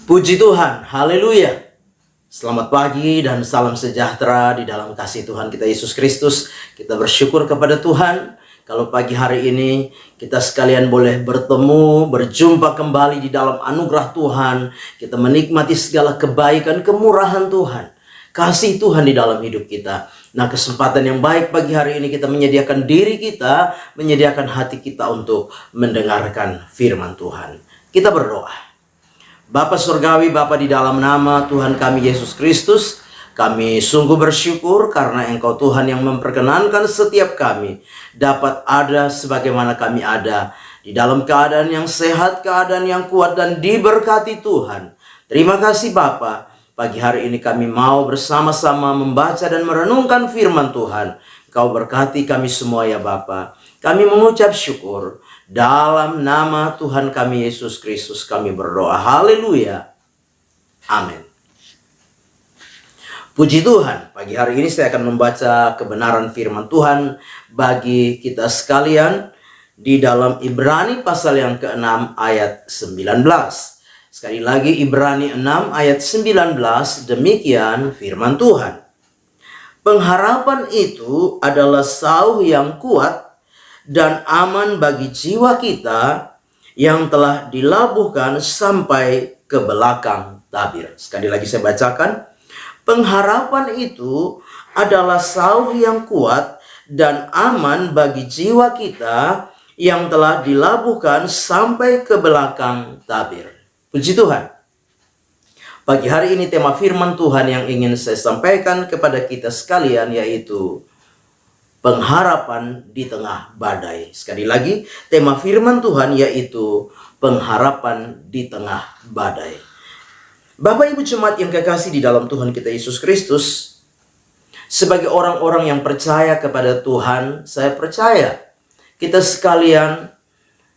Puji Tuhan, haleluya. Selamat pagi dan salam sejahtera di dalam kasih Tuhan kita Yesus Kristus. Kita bersyukur kepada Tuhan kalau pagi hari ini kita sekalian boleh bertemu, berjumpa kembali di dalam anugerah Tuhan. Kita menikmati segala kebaikan, kemurahan Tuhan, kasih Tuhan di dalam hidup kita. Nah, kesempatan yang baik pagi hari ini kita menyediakan diri kita, menyediakan hati kita untuk mendengarkan firman Tuhan. Kita berdoa. Bapa Surgawi, Bapa di dalam nama Tuhan kami Yesus Kristus, kami sungguh bersyukur karena Engkau Tuhan yang memperkenankan setiap kami dapat ada sebagaimana kami ada, di dalam keadaan yang sehat, keadaan yang kuat dan diberkati Tuhan. Terima kasih Bapa, pagi hari ini kami mau bersama-sama membaca dan merenungkan firman Tuhan. Kau berkati kami semua ya Bapa. Kami mengucap syukur. Dalam nama Tuhan kami Yesus Kristus kami berdoa. Haleluya. Amin. Puji Tuhan. Pagi hari ini saya akan membaca kebenaran firman Tuhan bagi kita sekalian di dalam Ibrani pasal yang ke-6 ayat 19. Sekali lagi Ibrani 6 ayat 19, demikian firman Tuhan. Pengharapan itu adalah sauh yang kuat dan aman bagi jiwa kita yang telah dilabuhkan sampai ke belakang tabir. Sekali lagi saya bacakan. Pengharapan itu adalah sauh yang kuat dan aman bagi jiwa kita yang telah dilabuhkan sampai ke belakang tabir. Puji Tuhan. Pagi hari ini tema firman Tuhan yang ingin saya sampaikan kepada kita sekalian yaitu pengharapan di tengah badai. Sekali lagi, tema firman Tuhan yaitu pengharapan di tengah badai. Bapak Ibu jemaat yang kekasih di dalam Tuhan kita Yesus Kristus, sebagai orang-orang yang percaya kepada Tuhan, saya percaya kita sekalian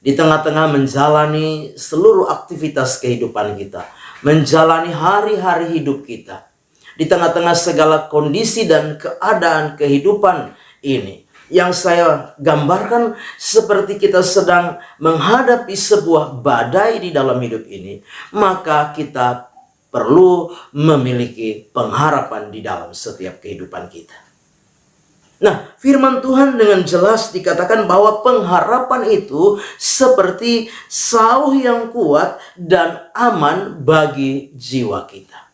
di tengah-tengah menjalani seluruh aktivitas kehidupan kita, menjalani hari-hari hidup kita, di tengah-tengah segala kondisi dan keadaan kehidupan ini, yang saya gambarkan seperti kita sedang menghadapi sebuah badai di dalam hidup ini, maka kita perlu memiliki pengharapan di dalam setiap kehidupan kita. Nah, firman Tuhan dengan jelas dikatakan bahwa pengharapan itu seperti sauh yang kuat dan aman bagi jiwa kita.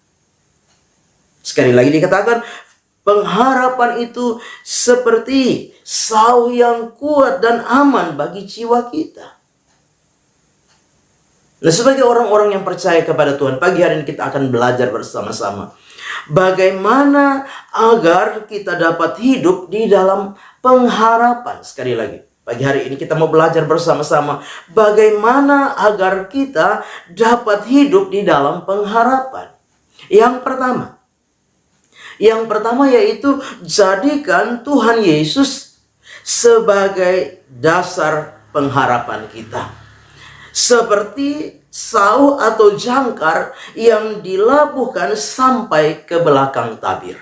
Sekali lagi dikatakan, pengharapan itu seperti sauh yang kuat dan aman bagi jiwa kita. Nah, sebagai orang-orang yang percaya kepada Tuhan, pagi hari ini kita akan belajar bersama-sama bagaimana agar kita dapat hidup di dalam pengharapan. Sekali lagi, pagi hari ini kita mau belajar bersama-sama bagaimana agar kita dapat hidup di dalam pengharapan. Yang pertama yaitu jadikan Tuhan Yesus sebagai dasar pengharapan kita. Seperti sauh atau jangkar yang dilabuhkan sampai ke belakang tabir.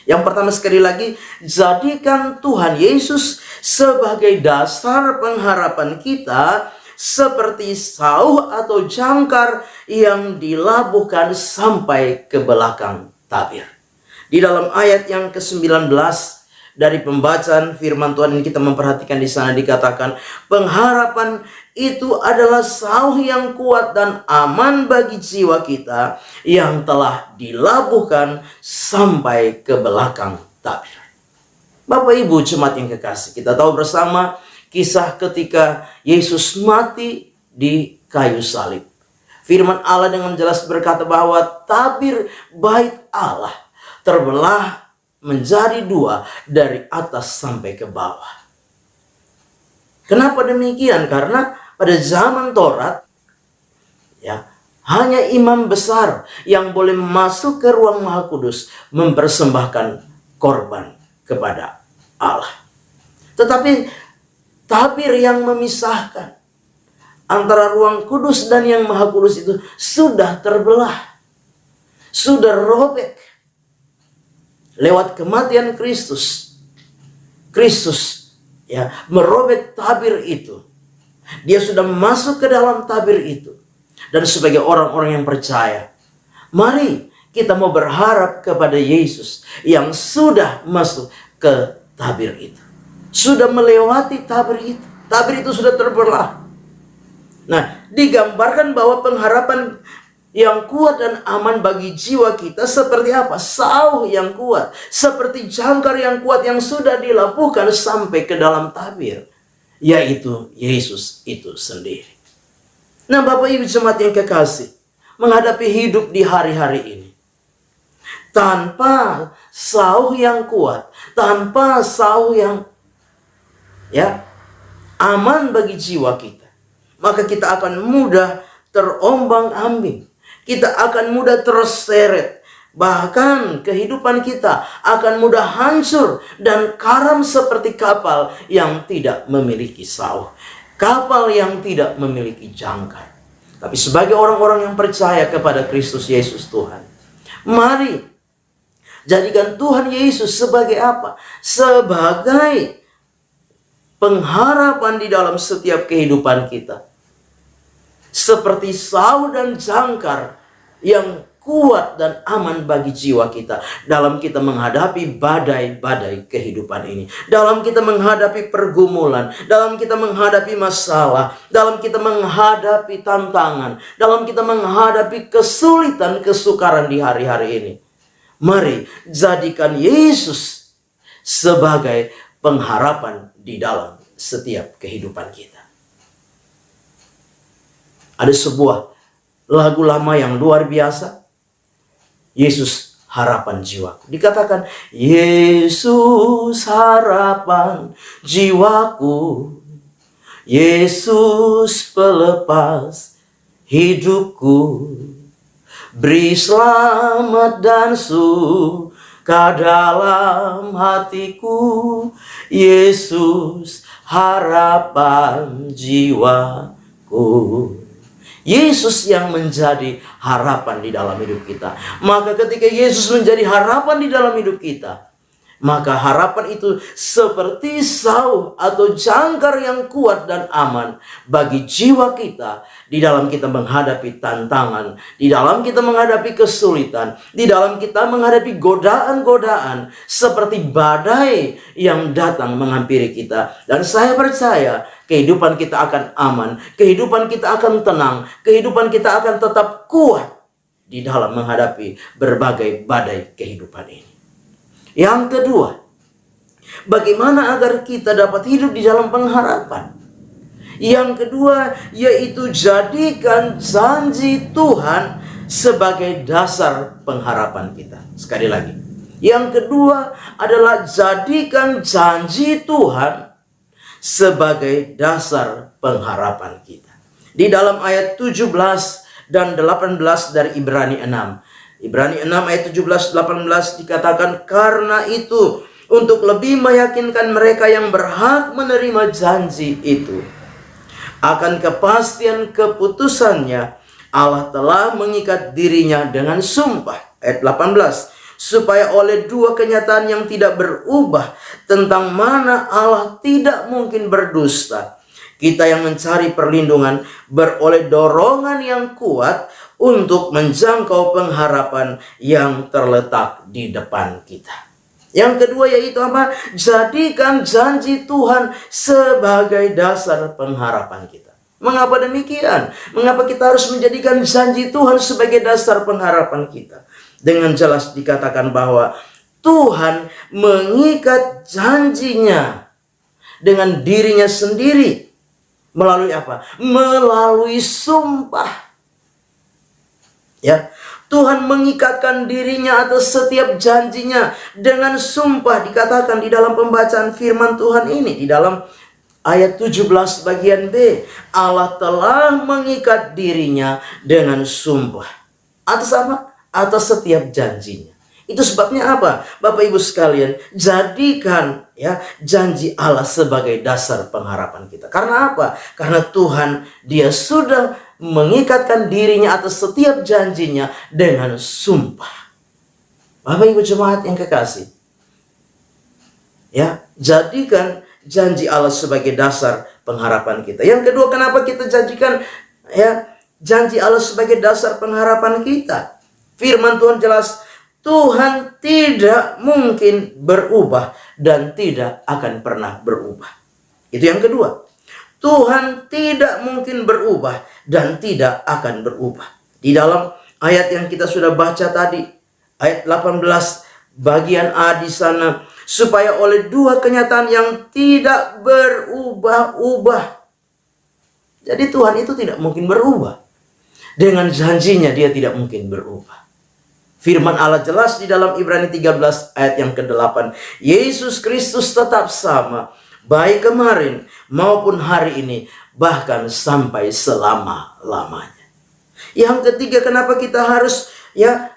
Yang pertama sekali lagi, jadikan Tuhan Yesus sebagai dasar pengharapan kita seperti sauh atau jangkar yang dilabuhkan sampai ke belakang tabir. Di dalam ayat yang ke-19 dari pembacaan firman Tuhan ini kita memperhatikan di sana dikatakan pengharapan itu adalah sauh yang kuat dan aman bagi jiwa kita yang telah dilabuhkan sampai ke belakang tabir. Bapak Ibu jemaat yang kekasih, kita tahu bersama kisah ketika Yesus mati di kayu salib. Firman Allah dengan jelas berkata bahwa tabir bait Allah terbelah menjadi dua dari atas sampai ke bawah. Kenapa demikian? Karena pada zaman Taurat, hanya imam besar yang boleh masuk ke ruang Maha Kudus mempersembahkan korban kepada Allah. Tetapi tabir yang memisahkan antara ruang kudus dan yang Maha Kudus itu sudah terbelah, sudah robek lewat kematian Kristus. Kristus merobek tabir itu. Dia sudah masuk ke dalam tabir itu. Dan sebagai orang-orang yang percaya, mari kita mau berharap kepada Yesus yang sudah masuk ke tabir itu. Sudah melewati tabir itu. Tabir itu sudah terbelah. Nah, digambarkan bahwa pengharapan yang kuat dan aman bagi jiwa kita seperti apa? Sauh yang kuat, seperti jangkar yang kuat yang sudah dilabuhkan sampai ke dalam tabir, yaitu Yesus itu sendiri. Nah, Bapak Ibu jemaat yang kekasih, menghadapi hidup di hari-hari ini tanpa sauh yang kuat, tanpa sauh yang aman bagi jiwa kita, maka kita akan mudah terombang-ambing. Kita akan mudah terseret. Bahkan kehidupan kita akan mudah hancur dan karam seperti kapal yang tidak memiliki sauh. Kapal yang tidak memiliki jangkar. Tapi sebagai orang-orang yang percaya kepada Kristus Yesus Tuhan, mari jadikan Tuhan Yesus sebagai apa? Sebagai pengharapan di dalam setiap kehidupan kita. Seperti sauh dan jangkar yang kuat dan aman bagi jiwa kita dalam kita menghadapi badai-badai kehidupan ini, dalam kita menghadapi pergumulan, dalam kita menghadapi masalah, dalam kita menghadapi tantangan, dalam kita menghadapi kesulitan, kesukaran di hari-hari ini. Mari jadikan Yesus sebagai pengharapan di dalam setiap kehidupan kita. Ada sebuah lagu lama yang luar biasa, Yesus harapan jiwaku. Dikatakan, Yesus harapan jiwaku, Yesus pelepas hidupku, beri selamat dan suka dalam hatiku, Yesus harapan jiwaku. Yesus yang menjadi harapan di dalam hidup kita. Maka ketika Yesus menjadi harapan di dalam hidup kita, maka harapan itu seperti sauh atau jangkar yang kuat dan aman bagi jiwa kita di dalam kita menghadapi tantangan, di dalam kita menghadapi kesulitan, di dalam kita menghadapi godaan-godaan seperti badai yang datang menghampiri kita. Dan saya percaya kehidupan kita akan aman, kehidupan kita akan tenang, kehidupan kita akan tetap kuat di dalam menghadapi berbagai badai kehidupan ini. Yang kedua, bagaimana agar kita dapat hidup di dalam pengharapan? Yang kedua, yaitu jadikan janji Tuhan sebagai dasar pengharapan kita. Sekali lagi, yang kedua adalah jadikan janji Tuhan sebagai dasar pengharapan kita. Di dalam ayat 17 dan 18 dari Ibrani 6. Ibrani 6 ayat 17-18 dikatakan, karena itu untuk lebih meyakinkan mereka yang berhak menerima janji itu akan kepastian keputusannya, Allah telah mengikat dirinya dengan sumpah. Ayat 18, supaya oleh dua kenyataan yang tidak berubah tentang mana Allah tidak mungkin berdusta, kita yang mencari perlindungan beroleh dorongan yang kuat untuk menjangkau pengharapan yang terletak di depan kita. Yang kedua yaitu apa? Jadikan janji Tuhan sebagai dasar pengharapan kita. Mengapa demikian? Mengapa kita harus menjadikan janji Tuhan sebagai dasar pengharapan kita? Dengan jelas dikatakan bahwa Tuhan mengikat janjinya dengan dirinya sendiri. Melalui apa? Melalui sumpah. Ya, Tuhan mengikatkan dirinya atas setiap janjinya dengan sumpah. Dikatakan di dalam pembacaan firman Tuhan ini, di dalam ayat 17 bagian B, Allah telah mengikat dirinya dengan sumpah. Atas apa? Atas setiap janjinya. Itu sebabnya apa? Bapak Ibu sekalian, jadikan janji Allah sebagai dasar pengharapan kita. Karena apa? Karena Tuhan, Dia sudah mengikatkan dirinya atas setiap janjinya dengan sumpah. Bapak Ibu jemaat yang kekasih, jadikan janji Allah sebagai dasar pengharapan kita. Yang kedua, kenapa kita jadikan janji Allah sebagai dasar pengharapan kita. Firman Tuhan jelas, Tuhan tidak mungkin berubah dan tidak akan pernah berubah. Itu yang kedua. Tuhan tidak mungkin berubah dan tidak akan berubah. Di dalam ayat yang kita sudah baca tadi, ayat 18 bagian A di sana, supaya oleh dua kenyataan yang tidak berubah-ubah. Jadi Tuhan itu tidak mungkin berubah. Dengan janjinya dia tidak mungkin berubah. Firman Allah jelas di dalam Ibrani 13 ayat yang ke-8. Yesus Kristus tetap sama, baik kemarin maupun hari ini, bahkan sampai selama-lamanya. Yang ketiga, kenapa kita harus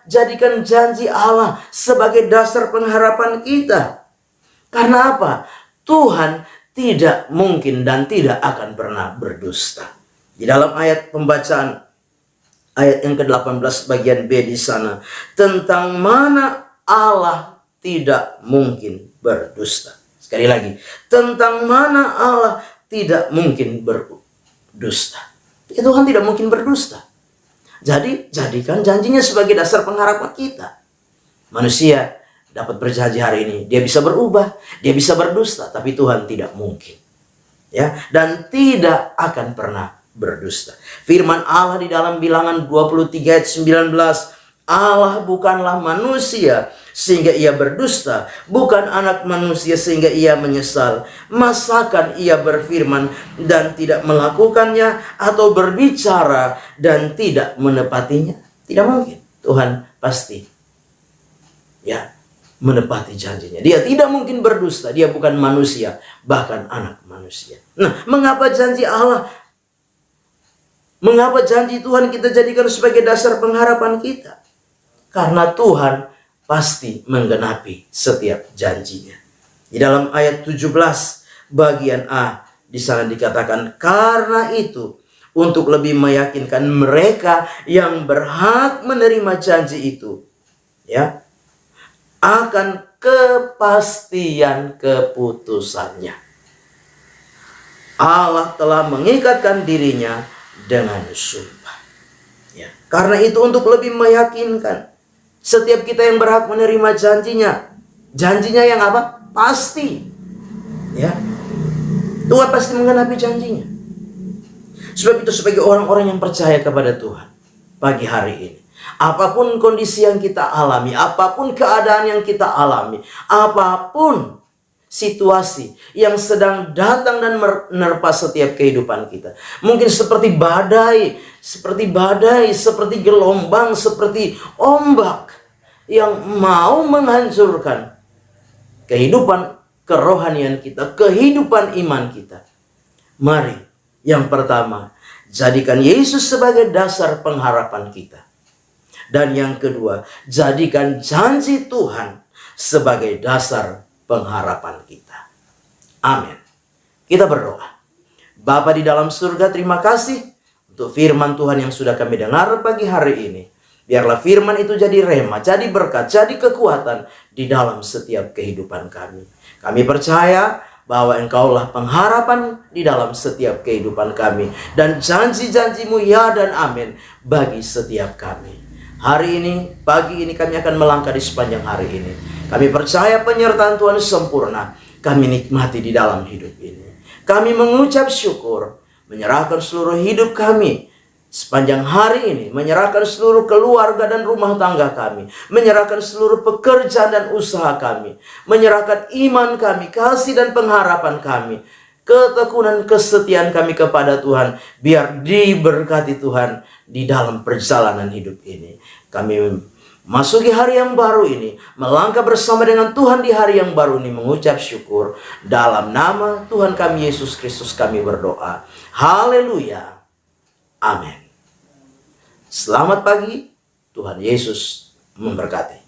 jadikan janji Allah sebagai dasar pengharapan kita? Karena apa? Tuhan tidak mungkin dan tidak akan pernah berdusta. Di dalam ayat pembacaan ayat yang ke-18 bagian B di sana, tentang mana Allah tidak mungkin berdusta. Sekali lagi, tentang mana Allah tidak mungkin berdusta. Tuhan tidak mungkin berdusta. Jadi, jadikan janjinya sebagai dasar pengharapan kita. Manusia dapat berjanji hari ini, dia bisa berubah, dia bisa berdusta, tapi Tuhan tidak mungkin. Dan tidak akan pernah berdusta. Firman Allah di dalam Bilangan 23 ayat 19, Allah bukanlah manusia sehingga ia berdusta, bukan anak manusia sehingga ia menyesal. Masakan ia berfirman dan tidak melakukannya, atau berbicara dan tidak menepatinya? Tidak mungkin. Tuhan pasti menepati janjinya. Dia tidak mungkin berdusta. Dia bukan manusia, bahkan anak manusia. Nah, mengapa janji Allah, mengapa janji Tuhan kita jadikan sebagai dasar pengharapan kita? Karena Tuhan pasti menggenapi setiap janjinya. Di dalam ayat 17 bagian A di sana dikatakan, karena itu untuk lebih meyakinkan mereka yang berhak menerima janji itu, akan kepastian keputusannya. Allah telah mengikatkan dirinya dengan sumpah. Karena itu untuk lebih meyakinkan setiap kita yang berhak menerima janjinya. Janjinya yang apa? Pasti. Tuhan pasti menggenapi janjinya. Sebab itu sebagai orang-orang yang percaya kepada Tuhan pagi hari ini, apapun kondisi yang kita alami, apapun keadaan yang kita alami, apapun situasi yang sedang datang dan menerpa setiap kehidupan kita, mungkin seperti badai, seperti gelombang, seperti ombak yang mau menghancurkan kehidupan kerohanian kita, kehidupan iman kita. Mari, yang pertama, jadikan Yesus sebagai dasar pengharapan kita. Dan yang kedua, jadikan janji Tuhan sebagai dasar pengharapan kita. Amin. Kita berdoa. Bapa di dalam surga, terima kasih untuk firman Tuhan yang sudah kami dengar pagi hari ini. Biarlah firman itu jadi rema, jadi berkat, jadi kekuatan di dalam setiap kehidupan kami. Kami percaya bahwa Engkaulah pengharapan di dalam setiap kehidupan kami. Dan janji-janjimu ya dan amin bagi setiap kami. Hari ini, pagi ini kami akan melangkah di sepanjang hari ini. Kami percaya penyertaan Tuhan sempurna kami nikmati di dalam hidup ini. Kami mengucap syukur, menyerahkan seluruh hidup kami sepanjang hari ini, menyerahkan seluruh keluarga dan rumah tangga kami, menyerahkan seluruh pekerjaan dan usaha kami, menyerahkan iman kami, kasih dan pengharapan kami, ketekunan kesetiaan kami kepada Tuhan. Biar diberkati Tuhan di dalam perjalanan hidup ini. Kami masuki hari yang baru ini, melangkah bersama dengan Tuhan di hari yang baru ini, mengucap syukur. Dalam nama Tuhan kami Yesus Kristus kami berdoa. Haleluya. Amin. Selamat pagi. Tuhan Yesus memberkati.